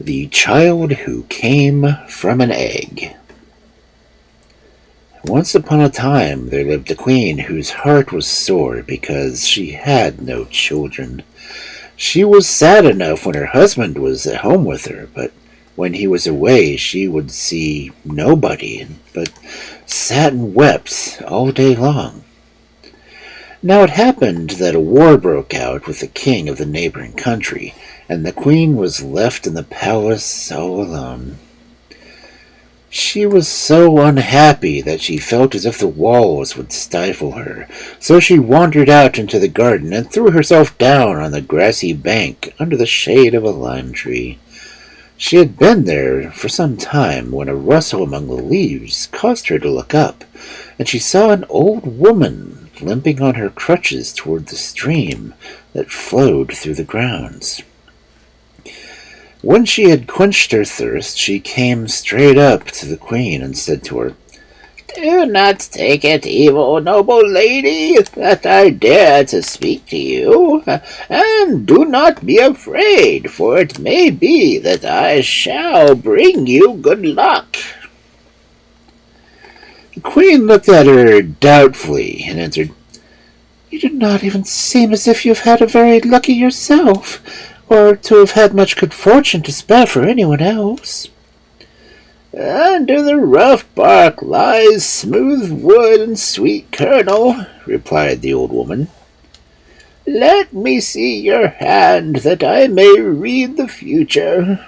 The Child Who Came from an Egg. Once upon a time there lived a queen whose heart was sore because she had no children. She was sad enough when her husband was at home with her, but when he was away she would see nobody, but sat and wept all day long. Now it happened that a war broke out with the king of the neighboring country, and the queen was left in the palace all alone. She was so unhappy that she felt as if the walls would stifle her, so she wandered out into the garden and threw herself down on the grassy bank under the shade of a lime tree. She had been there for some time when a rustle among the leaves caused her to look up, and she saw an old woman limping on her crutches toward the stream that flowed through the grounds. When she had quenched her thirst, she came straight up to the queen and said to her, "Do not take it evil, noble lady, that I dare to speak to you, and do not be afraid, for it may be that I shall bring you good luck." The queen looked at her doubtfully and answered, "You do not even seem as if you have had a very lucky yourself, or to have had much good fortune to spare for anyone else." "Under the rough bark lies smooth wood and sweet kernel," replied the old woman. "Let me see your hand, that I may read the future."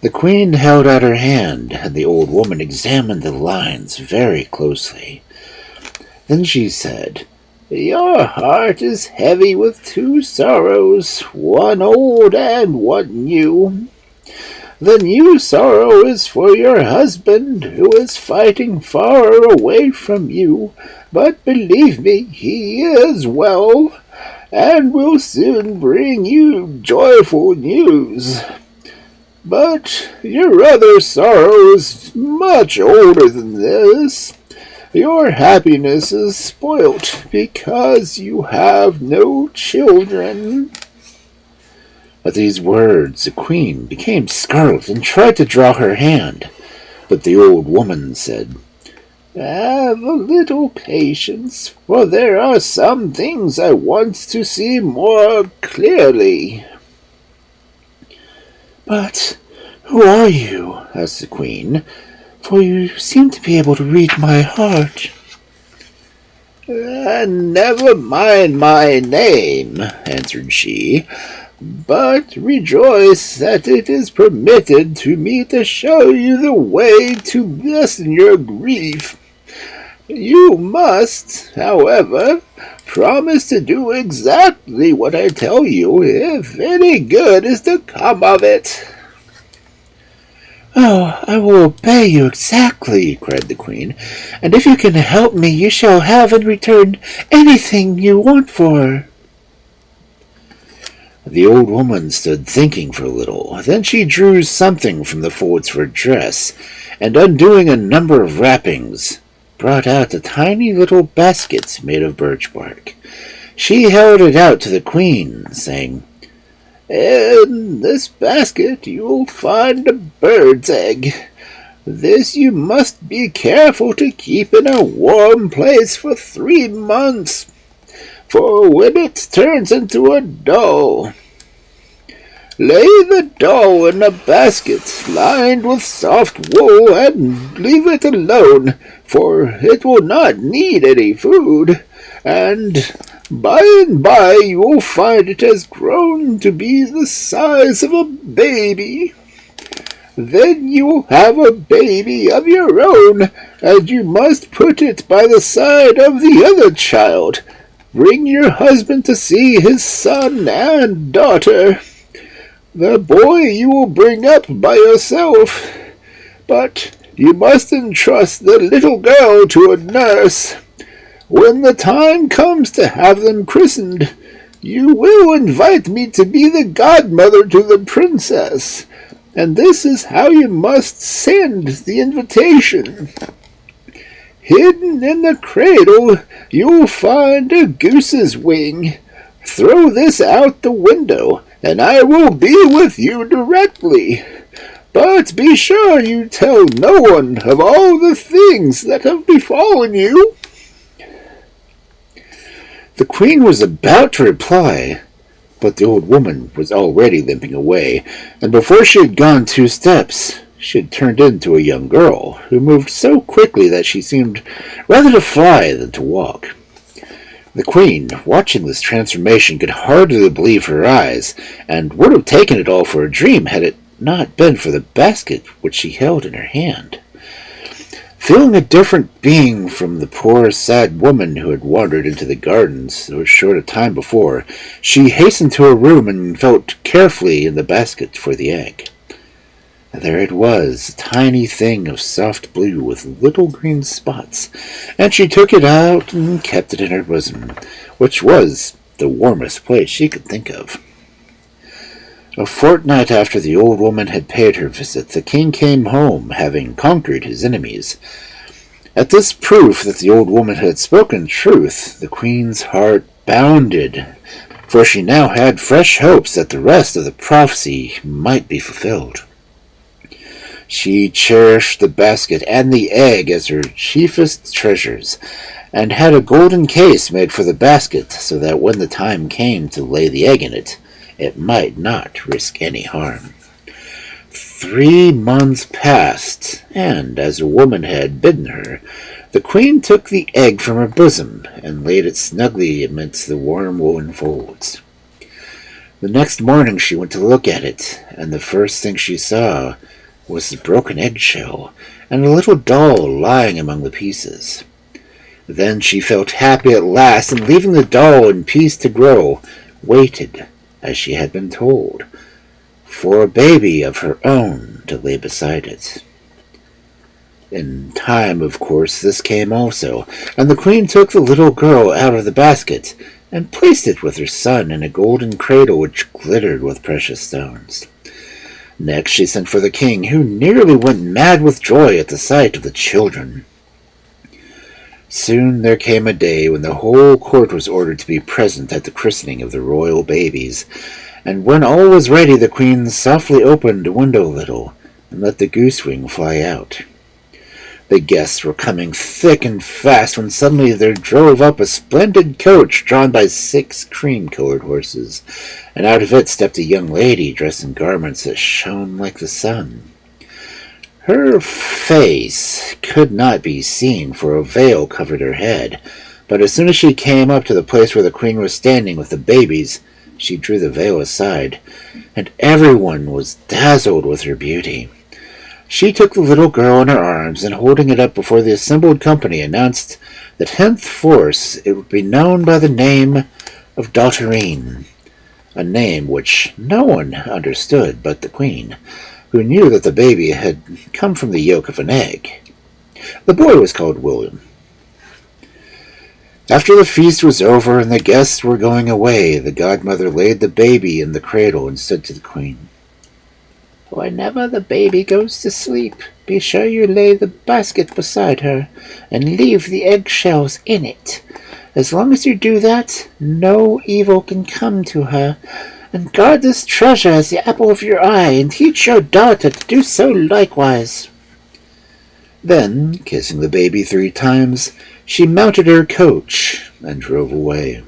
The queen held out her hand, and the old woman examined the lines very closely. Then she said, "Your heart is heavy with two sorrows, one old and one new. The new sorrow is for your husband, who is fighting far away from you, but believe me, he is well, and will soon bring you joyful news. But your other sorrow is much older than this. Your happiness is spoilt because you have no children." At these words the queen became scarlet and tried to draw her hand, but the old woman said, "Have a little patience, for there are some things I want to see more clearly." "But who are you?" asked the queen, "for you seem to be able to read my heart." "Never mind my name," answered she, "but rejoice that it is permitted to me to show you the way to lessen your grief. You must, however, promise to do exactly what I tell you, if any good is to come of it." "Oh, I will obey you exactly," cried the queen, "and if you can help me, you shall have in return anything you want for." The old woman stood thinking for a little. Then she drew something from the folds of her dress, and undoing a number of wrappings, brought out a tiny little basket made of birch bark. She held it out to the queen, saying, "In this basket you'll find a bird's egg. This you must be careful to keep in a warm place for 3 months, for when it turns into a doll, lay the doll in a basket lined with soft wool and leave it alone, for it will not need any food, and by and by you will find it has grown to be the size of a baby. Then you will have a baby of your own, and you must put it by the side of the other child. Bring your husband to see his son and daughter. The boy you will bring up by yourself, but you must entrust the little girl to a nurse. When the time comes to have them christened, you will invite me to be the godmother to the princess, and this is how you must send the invitation. Hidden in the cradle you'll find a goose's wing. Throw this out the window, and I will be with you directly. But be sure you tell no one of all the things that have befallen you." The queen was about to reply, but the old woman was already limping away, and before she had gone 2 steps, she had turned into a young girl who moved so quickly that she seemed rather to fly than to walk. The queen, watching this transformation, could hardly believe her eyes, and would have taken it all for a dream had it not been for the basket which she held in her hand. Feeling a different being from the poor, sad woman who had wandered into the gardens so short a time before, she hastened to her room and felt carefully in the basket for the egg. There it was, a tiny thing of soft blue with little green spots, and she took it out and kept it in her bosom, which was the warmest place she could think of. A fortnight after the old woman had paid her visit, the king came home, having conquered his enemies. At this proof that the old woman had spoken truth, the queen's heart bounded, for she now had fresh hopes that the rest of the prophecy might be fulfilled. She cherished the basket and the egg as her chiefest treasures, and had a golden case made for the basket so that when the time came to lay the egg in it, it might not risk any harm. 3 months passed, and as the woman had bidden her, the queen took the egg from her bosom and laid it snugly amidst the warm woolen folds. The next morning she went to look at it, and the first thing she saw was the broken eggshell and a little doll lying among the pieces. Then she felt happy at last, and leaving the doll in peace to grow, waited, as she had been told, for a baby of her own to lay beside it. In time, of course, this came also, and the queen took the little girl out of the basket and placed it with her son in a golden cradle which glittered with precious stones. Next she sent for the king, who nearly went mad with joy at the sight of the children. Soon there came a day when the whole court was ordered to be present at the christening of the royal babies, and when all was ready the queen softly opened a window a little and let the goose-wing fly out. The guests were coming thick and fast when suddenly there drove up a splendid coach drawn by 6 cream-colored horses, and out of it stepped a young lady dressed in garments that shone like the sun. Her face could not be seen, for a veil covered her head, but as soon as she came up to the place where the queen was standing with the babies, she drew the veil aside, and everyone was dazzled with her beauty. She took the little girl in her arms, and holding it up before the assembled company, announced that henceforth it would be known by the name of Daughterine, a name which no one understood but the queen, who knew that the baby had come from the yolk of an egg. The boy was called William. After the feast was over and the guests were going away, the godmother laid the baby in the cradle and said to the queen, "Whenever the baby goes to sleep, be sure you lay the basket beside her and leave the eggshells in it. As long as you do that, no evil can come to her. And guard this treasure as the apple of your eye, and teach your daughter to do so likewise." Then, kissing the baby 3 times, she mounted her coach and drove away.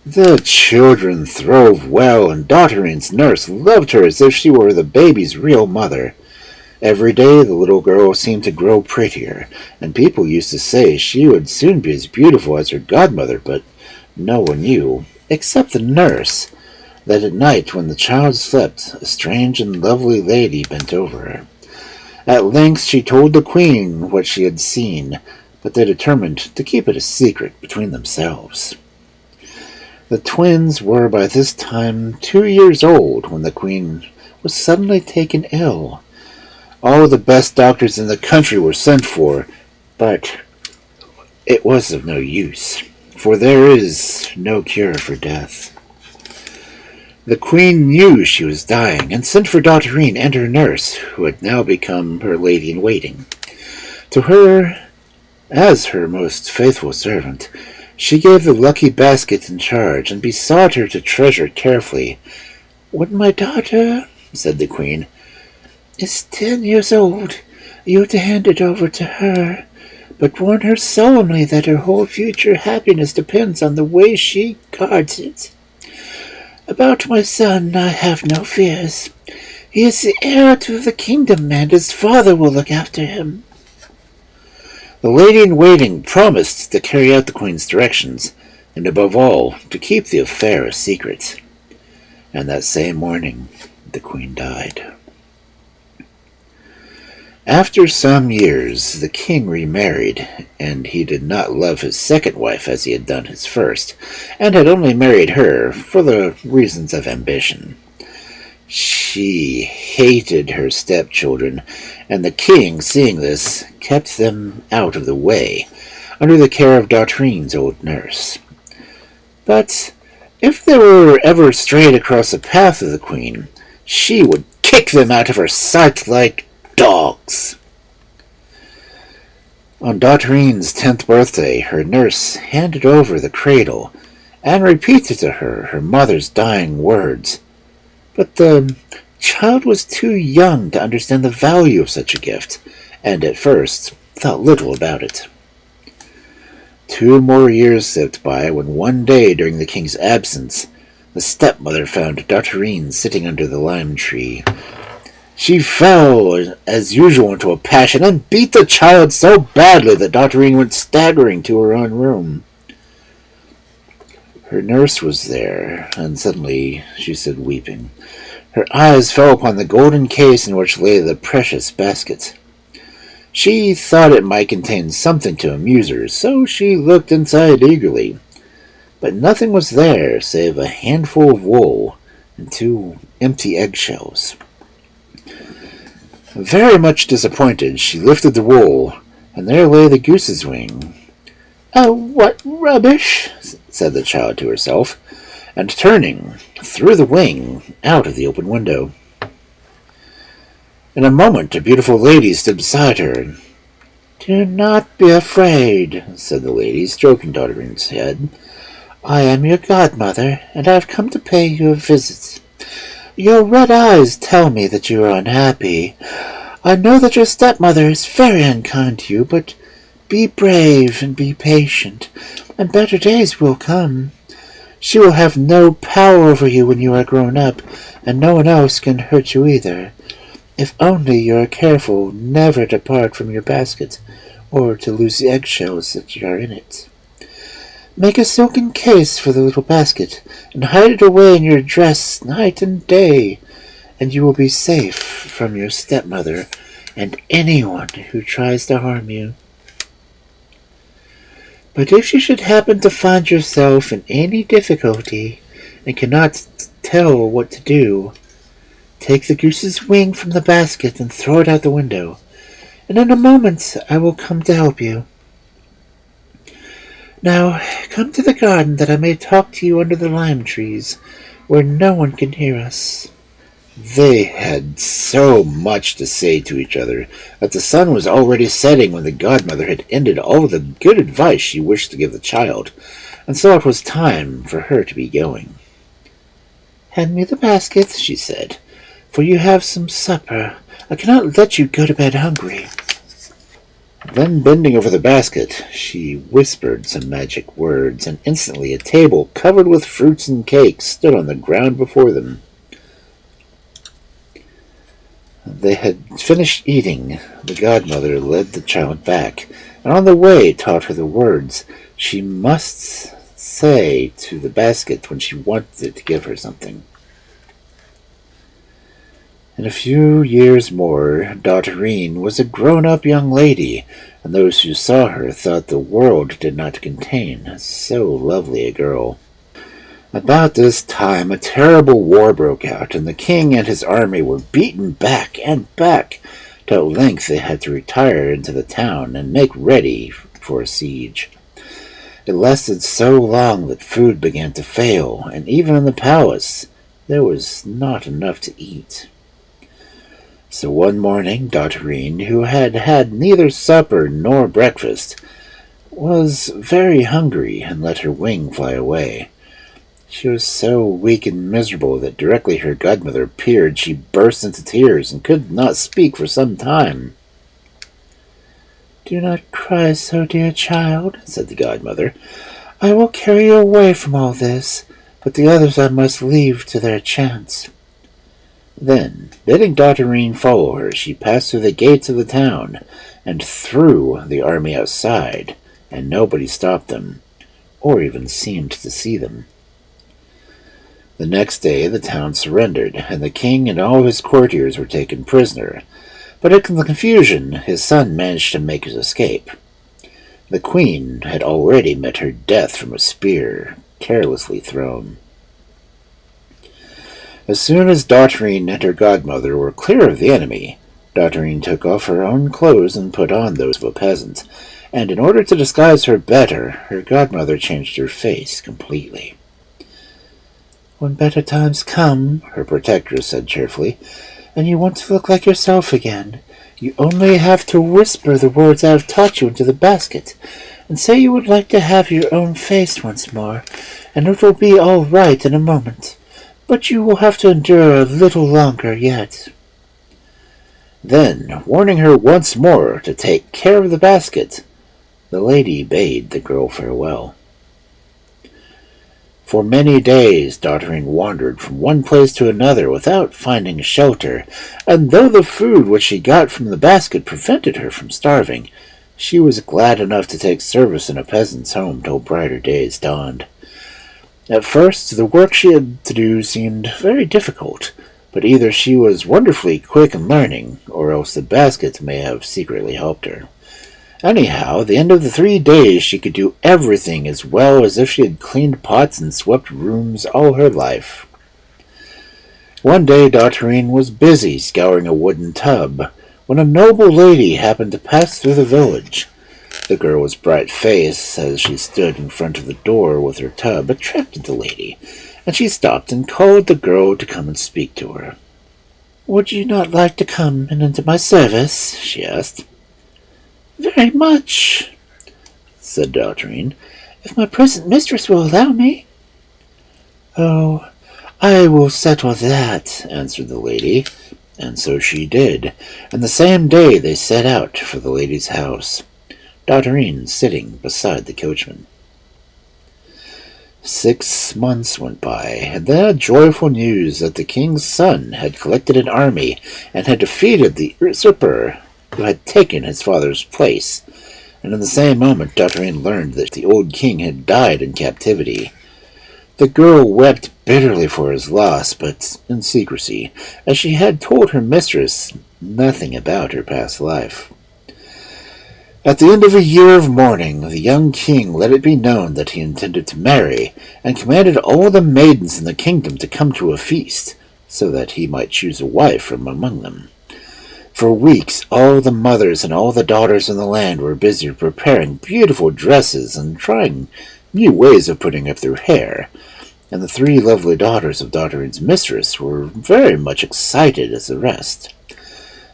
The children throve well, and Daughterine's nurse loved her as if she were the baby's real mother. Every day the little girl seemed to grow prettier, and people used to say she would soon be as beautiful as her godmother, but no one knew, except the nurse, that at night when the child slept, a strange and lovely lady bent over her. At length she told the queen what she had seen, but they determined to keep it a secret between themselves. The twins were by this time 2 years old when the queen was suddenly taken ill. All the best doctors in the country were sent for, but it was of no use, for there is no cure for death. The queen knew she was dying, and sent for Daughterine and her nurse, who had now become her lady-in-waiting. To her, as her most faithful servant, She gave the lucky basket in charge and besought her to treasure it carefully. "When my daughter," said the queen, "is 10 years old, you are to hand it over to her, but warn her solemnly that her whole future happiness depends on the way she guards it. About my son I have no fears. He is the heir to the kingdom, and his father will look after him." The lady-in-waiting promised to carry out the queen's directions, and above all, to keep the affair a secret. And that same morning, the queen died. After some years, the king remarried, and he did not love his second wife as he had done his first, and had only married her for the reasons of ambition. She hated her stepchildren, and the king, seeing this, kept them out of the way, under the care of Dauterine's old nurse. But if they were ever strayed across the path of the queen, she would kick them out of her sight like dogs. On Dauterine's 10th birthday, her nurse handed over the cradle and repeated to her her mother's dying words. But the child was too young to understand the value of such a gift, and at first thought little about it. 2 more years slipped by when one day during the king's absence, the stepmother found Dauterine sitting under the lime tree. She fell, as usual, into a passion and beat the child so badly that Dauterine went staggering to her own room. Her nurse was there, and suddenly she stood weeping. Her eyes fell upon the golden case in which lay the precious basket. She thought it might contain something to amuse her, so she looked inside eagerly. But nothing was there save a handful of wool and 2 empty eggshells. Very much disappointed, she lifted the wool, and there lay the goose's wing. "Oh, what rubbish!" said the child to herself, and turning, threw the wing out of the open window. In a moment a beautiful lady stood beside her. "Do not be afraid," said the lady, stroking Dauterine's head. "I am your godmother, and I have come to pay you a visit. Your red eyes tell me that you are unhappy. I know that your stepmother is very unkind to you, but be brave and be patient, and better days will come. She will have no power over you when you are grown up, and no one else can hurt you either, if only you are careful never to part from your basket, or to lose the eggshells that are in it. Make a silken case for the little basket, and hide it away in your dress night and day, and you will be safe from your stepmother and anyone who tries to harm you. But if you should happen to find yourself in any difficulty and cannot tell what to do, take the goose's wing from the basket and throw it out the window, and in a moment I will come to help you. Now come to the garden that I may talk to you under the lime trees, where no one can hear us." They had so much to say to each other that the sun was already setting when the godmother had ended all the good advice she wished to give the child, and so it was time for her to be going. "Hand me the basket," she said, "for you have some supper. I cannot let you go to bed hungry." Then, bending over the basket, she whispered some magic words, and instantly a table covered with fruits and cakes stood on the ground before them. They had finished eating. The godmother led the child back, and on the way taught her the words she must say to the basket when she wanted it to give her something. In a few years more, Dauterine was a grown-up young lady, and those who saw her thought the world did not contain so lovely a girl. About this time a terrible war broke out, and the king and his army were beaten back and back, till at length they had to retire into the town and make ready for a siege. It lasted so long that food began to fail, and even in the palace there was not enough to eat. So one morning Dauterine, who had had neither supper nor breakfast, was very hungry and let her wing fly away. She was so weak and miserable that directly her godmother appeared, she burst into tears and could not speak for some time. "Do not cry so, dear child," said the godmother. "I will carry you away from all this, but the others I must leave to their chance." Then, bidding Dotterine follow her, she passed through the gates of the town and through the army outside, and nobody stopped them, or even seemed to see them. The next day the town surrendered, and the king and all his courtiers were taken prisoner, but in the confusion his son managed to make his escape. The queen had already met her death from a spear carelessly thrown. As soon as Dotterine and her godmother were clear of the enemy, Dotterine took off her own clothes and put on those of a peasant, and in order to disguise her better, her godmother changed her face completely. "When better times come," her protector said cheerfully, "and you want to look like yourself again, you only have to whisper the words I have taught you into the basket, and say you would like to have your own face once more, and it will be all right in a moment. But you will have to endure a little longer yet." Then, warning her once more to take care of the basket, the lady bade the girl farewell. For many days Dotterine wandered from one place to another without finding shelter, and though the food which she got from the basket prevented her from starving, she was glad enough to take service in a peasant's home till brighter days dawned. At first, the work she had to do seemed very difficult, but either she was wonderfully quick in learning, or else the basket may have secretly helped her. Anyhow, at the end of the 3 days she could do everything as well as if she had cleaned pots and swept rooms all her life. One day Dotterine was busy scouring a wooden tub, when a noble lady happened to pass through the village. The girl's bright face, as she stood in front of the door with her tub, attracted the lady, and she stopped and called the girl to come and speak to her. "Would you not like to come into my service?" she asked. "Very much," said Dotterine, "if my present mistress will allow me." "Oh, I will settle that," answered the lady, and so she did, and the same day they set out for the lady's house, Dotterine sitting beside the coachman. 6 months went by, and then joyful news that the king's son had collected an army and had defeated the usurper who had taken his father's place, and in the same moment Dotterine learned that the old king had died in captivity. The girl wept bitterly for his loss, but in secrecy, as she had told her mistress nothing about her past life. At the end of a year of mourning, the young king let it be known that he intended to marry, and commanded all the maidens in the kingdom to come to a feast, so that he might choose a wife from among them. For weeks all the mothers and all the daughters in the land were busy preparing beautiful dresses and trying new ways of putting up their hair, and the 3 lovely daughters of Dotterine's mistress were very much excited as the rest.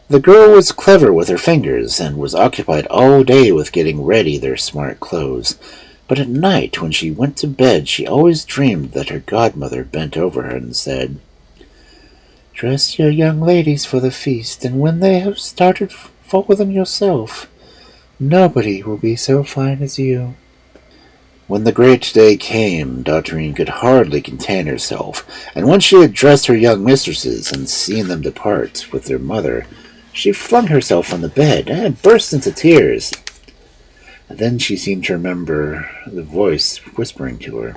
The girl was clever with her fingers, and was occupied all day with getting ready their smart clothes, but at night when she went to bed she always dreamed that her godmother bent over her and said, "Dress your young ladies for the feast, and when they have started, follow them yourself. Nobody will be so fine as you." When the great day came, Dotterine could hardly contain herself, and when she had dressed her young mistresses and seen them depart with their mother, she flung herself on the bed and burst into tears. And then she seemed to remember the voice whispering to her,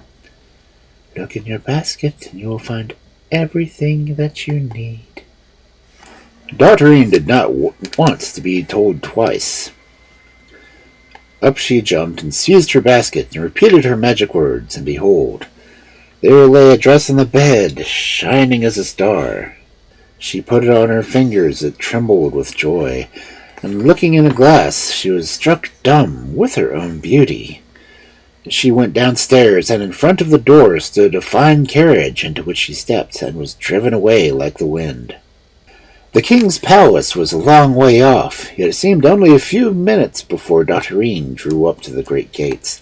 "Look in your basket, and you will find everything that you need." Dotterine did not want to be told twice. Up she jumped and seized her basket and repeated her magic words, and behold, there lay a dress on the bed, shining as a star. She put it on her fingers, it trembled with joy, and looking in a glass, she was struck dumb with her own beauty. She went downstairs, and in front of the door stood a fine carriage into which she stepped, and was driven away like the wind. The king's palace was a long way off, yet it seemed only a few minutes before Dotterine drew up to the great gates.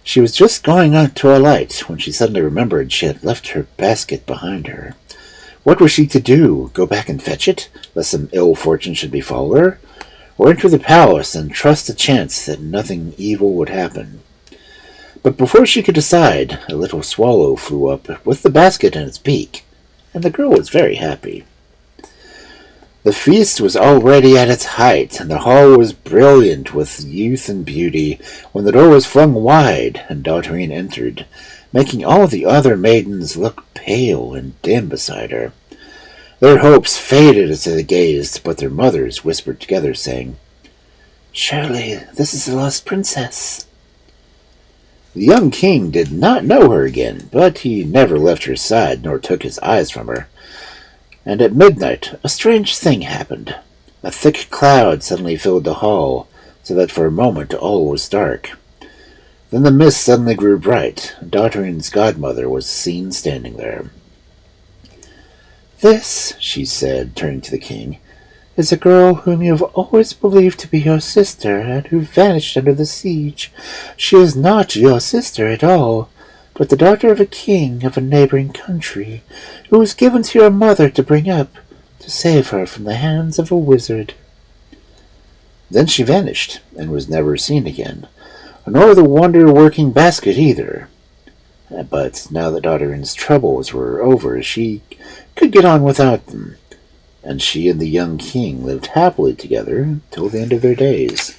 She was just going out to alight when she suddenly remembered she had left her basket behind her. What was she to do? Go back and fetch it, lest some ill fortune should befall her? Or enter the palace and trust a chance that nothing evil would happen? But before she could decide, a little swallow flew up with the basket in its beak, and the girl was very happy. The feast was already at its height, and the hall was brilliant with youth and beauty, when the door was flung wide, and Dotterine entered, making all the other maidens look pale and dim beside her. Their hopes faded as they gazed, but their mothers whispered together, saying, "Surely this is the lost princess." The young king did not know her again, but he never left her side nor took his eyes from her. And at midnight a strange thing happened. A thick cloud suddenly filled the hall, so that for a moment all was dark. Then the mist suddenly grew bright, and Dotterine's godmother was seen standing there. "This," she said, turning to the king, "is a girl whom you have always believed to be your sister, and who vanished under the siege. She is not your sister at all, but the daughter of a king of a neighboring country, who was given to your mother to bring up, to save her from the hands of a wizard." Then she vanished, and was never seen again, nor the wonder-working basket either. But now that Dotterine's troubles were over, she could get on without them, and she and the young king lived happily together till the end of their days.